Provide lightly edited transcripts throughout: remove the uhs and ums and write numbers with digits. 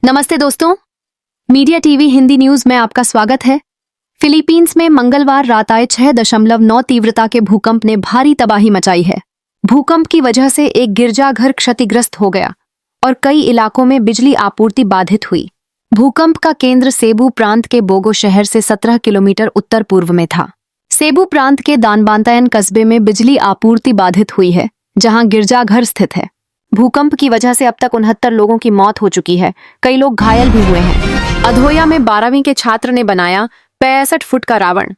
नमस्ते दोस्तों, media TV Hindi news में आपका स्वागत है। फिलीपींस में मंगलवार रात आए 6.9 तीव्रता के भूकंप ने भारी तबाही मचाई है। भूकंप की वजह से एक गिरजाघर क्षतिग्रस्त हो गया और कई इलाकों में बिजली आपूर्ति बाधित हुई। भूकंप का केंद्र सेबू प्रांत के बोगो शहर से 17 किलोमीटर उत्तर पूर्व में था। सेबू प्रांत के दानबांतायन कस्बे में बिजली आपूर्ति बाधित हुई है, जहां गिरजाघर स्थित है। भूकंप की वजह से अब तक 69 लोगों की मौत हो चुकी है, कई लोग घायल भी हुए हैं। अधोया में 12वीं के छात्र ने बनाया 65 फुट का रावण,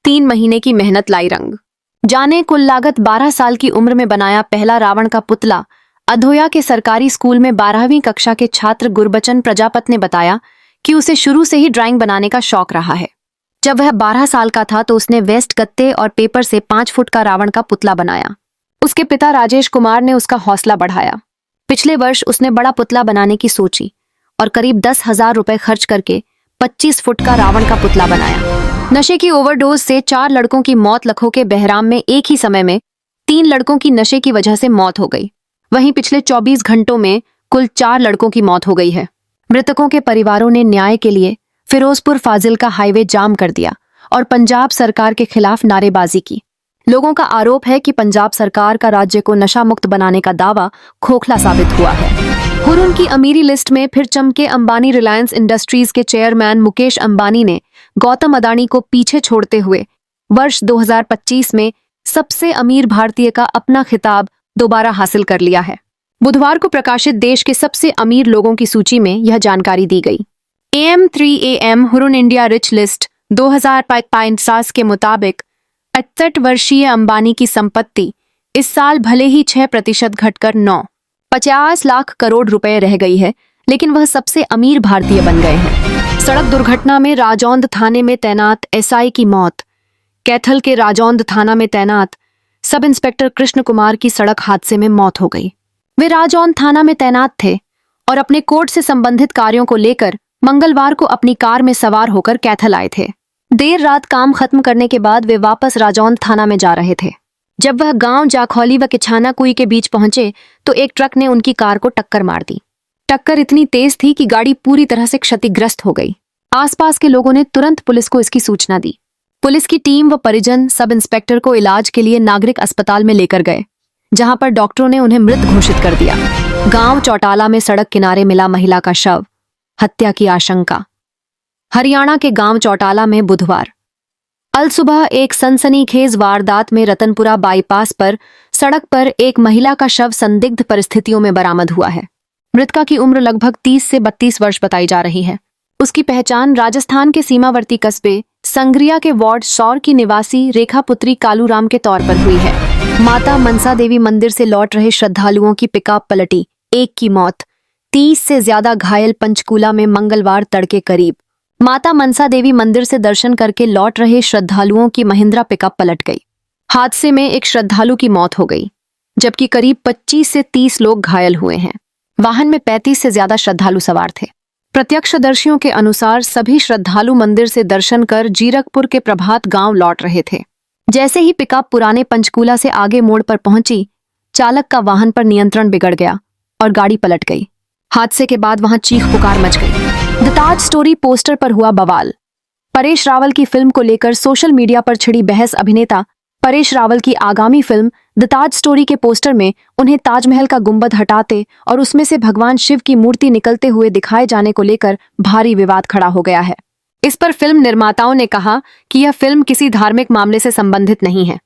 3 महीने की मेहनत लाई रंग। जाने कुल लागत 12 साल की उम्र में बनाया पहला रावण का पुतला। अधोया के सरकारी स्कूल में 12वीं कक्षा के छात्र गुरबचन प्रजापत ने बताया कि उसे शुरू से ही ड्राइंग बनाने का शौक रहा है। जब वह 12 साल का था तो उसने वेस्ट गत्ते और पेपर से 5 फुट का रावण का पुतला बनाया। उसके पिता राजेश कुमार ने उसका हौसला बढ़ाया। पिछले वर्ष उसने बड़ा पुतला बनाने की सोची और करीब 10,000 रुपए खर्च करके 25 फुट का रावण का पुतला बनाया। नशे की ओवरडोज से 4 लड़कों की मौत। लखों के बहराम में एक ही समय में 3 लड़कों की नशे की वजह से मौत हो गई। वहीं पिछले 24 घंटों में कुल 4 लड़कों की मौत हो गई है। मृतकों के परिवारों ने न्याय के लिए फिरोजपुर फाजिल्का हाईवे जाम कर दिया और पंजाब सरकार के खिलाफ नारेबाजी की। लोगों का आरोप है कि पंजाब सरकार का राज्य को नशा मुक्त बनाने का दावा खोखला साबित हुआ है। हुरुन की अमीरी लिस्ट में फिर चमके अंबानी। रिलायंस इंडस्ट्रीज के चेयरमैन मुकेश अंबानी ने गौतम अडानी को पीछे छोड़ते हुए वर्ष 2025 में सबसे अमीर भारतीय का अपना खिताब दोबारा हासिल कर लिया है। बुधवार को प्रकाशित देश के सबसे अमीर लोगों की सूची में यह जानकारी दी गई। AM3AM Hurun India rich list 2025 के मुताबिक 68 वर्षीय अंबानी की संपत्ति इस साल भले ही 6% घटकर 950 लाख करोड़ रुपए रह गई है, लेकिन वह सबसे अमीर भारतीय बन गए हैं। सड़क दुर्घटना में राजौंद थाने में तैनात SI की मौत। कैथल के राजौंद थाना में तैनात सब इंस्पेक्टर कृष्ण कुमार की सड़क हादसे में मौत हो गई। वे राजौंद थाना में तैनात थे और अपने कोर्ट से संबंधित कार्यों को लेकर मंगलवार को अपनी कार में सवार होकर कैथल आए थे। देर रात काम खत्म करने के बाद वे वापस राजौंद थाना में जा रहे थे। जब वह गांव जाखौली व किछाना कुई के बीच पहुंचे तो एक ट्रक ने उनकी कार को टक्कर मार दी। टक्कर इतनी तेज थी कि गाड़ी पूरी तरह से क्षतिग्रस्त हो गई। आसपास के लोगों ने तुरंत पुलिस को इसकी सूचना दी। पुलिस की टीम व परिजन सब इंस्पेक्टर को इलाज के लिए नागरिक अस्पताल में लेकर गए, जहां पर डॉक्टरों ने उन्हें मृत घोषित कर दिया। गांव चौटाला में सड़क किनारे मिला महिला का शव, हत्या की आशंका। हरियाणा के गांव चौटाला में बुधवार अलसुबह एक सनसनीखेज वारदात में रतनपुरा बाईपास पर सड़क पर एक महिला का शव संदिग्ध परिस्थितियों में बरामद हुआ है। मृतका की उम्र लगभग 30 से 32 वर्ष बताई जा रही है। उसकी पहचान राजस्थान के सीमावर्ती कस्बे संग्रिया के वार्ड सौर की निवासी रेखा पुत्री कालूराम के तौर पर हुई है। माता मनसा देवी मंदिर से लौट रहे श्रद्धालुओं की पिकअप पलटी, 1 की मौत। 30 से ज्यादा घायल। पंचकूला में मंगलवार तड़के करीब माता मनसा देवी मंदिर से दर्शन करके लौट रहे श्रद्धालुओं की महिंद्रा पिकअप पलट गई। हादसे में एक श्रद्धालु की मौत हो गई, जबकि करीब 25 से 30 लोग घायल हुए हैं। वाहन में 35 से ज्यादा श्रद्धालु सवार थे। प्रत्यक्षदर्शियों के अनुसार सभी श्रद्धालु मंदिर से दर्शन कर जीरकपुर के प्रभात गांव लौट रहे थे। जैसे ही पिकअप पुराने पंचकूला से आगे मोड़ पर पहुंची, चालक का वाहन पर नियंत्रण बिगड़ गया और गाड़ी पलट गई। हादसे के बाद वहां चीख पुकार मच गई। द ताज स्टोरी पोस्टर पर हुआ बवाल। परेश रावल की फिल्म को लेकर सोशल मीडिया पर छिड़ी बहस। अभिनेता परेश रावल की आगामी फिल्म द ताज स्टोरी के पोस्टर में उन्हें ताजमहल का गुंबद हटाते और उसमें से भगवान शिव की मूर्ति निकलते हुए दिखाए जाने को लेकर भारी विवाद खड़ा हो गया है। इस पर फिल्म निर्माताओं ने कहा कि यह फिल्म किसी धार्मिक मामले से संबंधित नहीं है।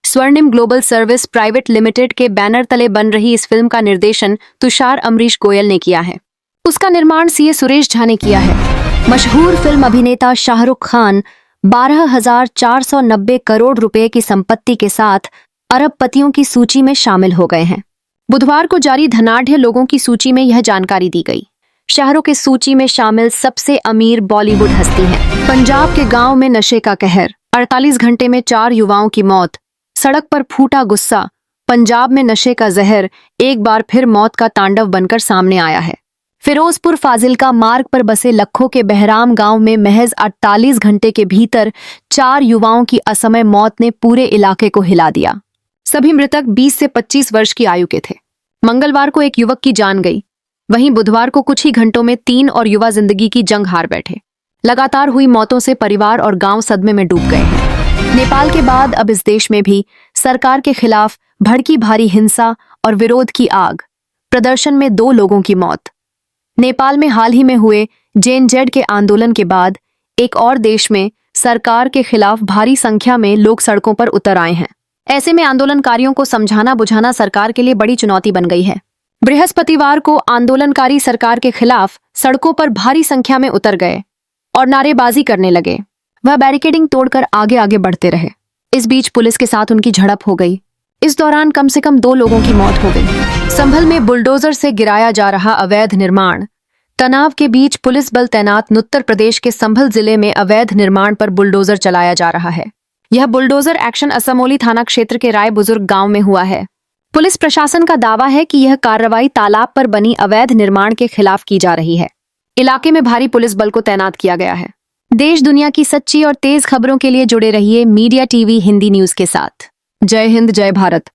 स्वर्णिम ग्लोबल सर्विस प्राइवेट लिमिटेड के बैनर तले बन रही इस फिल्म का निर्देशन तुषार अमरीश गोयल ने किया है। उसका निर्माण CA सुरेश झा ने किया है। मशहूर फिल्म अभिनेता शाहरुख खान 12,490 करोड़ रुपए की संपत्ति के साथ अरबपतियों की सूची में शामिल हो गए हैं। बुधवार को जारी धनाढ्य लोगों की सूची में यह जानकारी दी गई। शाहरुख इस सूची में शामिल सबसे अमीर बॉलीवुड हस्ती हैं। पंजाब के गांव में नशे का कहर, 48 घंटे में 4 युवाओं की मौत। सड़क पर फूटा गुस्सा, पंजाब में नशे का जहर एक बार फिर मौत का तांडव बनकर सामने आया है। फिरोजपुर फाजिल्का मार्ग पर बसे लखों के बहराम गांव में महज 48 घंटे के भीतर 4 युवाओं की असमय मौत ने पूरे इलाके को हिला दिया। सभी मृतक 20 से 25 वर्ष की आयु के थे। मंगलवार को एक युवक की जान गई। वहीं बुधवार को कुछ ही घंटों में 3 और युवा जिंदगी की जंग हार बैठे। लगातार हुई मौतों से परिवार और गांव सदमे में डूब गए हैं। नेपाल के बाद अब इस देश में भी सरकार के खिलाफ भड़की भारी हिंसा और विरोध की आग। प्रदर्शन में 2 लोगों की मौत। नेपाल में हाल ही में हुए जेएनजेड के आंदोलन के बाद एक और देश में सरकार के खिलाफ भारी संख्या में लोग सड़कों पर उतर आए हैं। ऐसे में आंदोलनकारियों को समझाना बुझाना सरकार के लिए बड़ी चुनौती बन गई है। बृहस्पतिवार को आंदोलनकारी सरकार के खिलाफ सड़कों पर भारी संख्या में उतर गए और नारेबाजी करने लगे। वह बैरिकेडिंग तोड़कर आगे आगे बढ़ते रहे। इस बीच पुलिस के साथ उनकी झड़प हो गई। इस दौरान कम से कम 2 लोगों की मौत हो गई। संभल में बुलडोजर से गिराया जा रहा अवैध निर्माण। तनाव के बीच पुलिस बल तैनात। उत्तर प्रदेश के संभल जिले में अवैध निर्माण पर बुलडोजर चलाया जा रहा है। यह बुलडोजर एक्शन असमोली थाना क्षेत्र के राय बुजुर्ग गांव में हुआ है। पुलिस प्रशासन का दावा है कि यह कार्रवाई तालाब पर बनी अवैध निर्माण के खिलाफ की जा रही है। इलाके में भारी पुलिस बल को तैनात किया गया है। देश दुनिया की सच्ची और तेज खबरों के लिए जुड़े रहिए मीडिया टीवी हिंदी न्यूज के साथ। जय हिंद, जय भारत।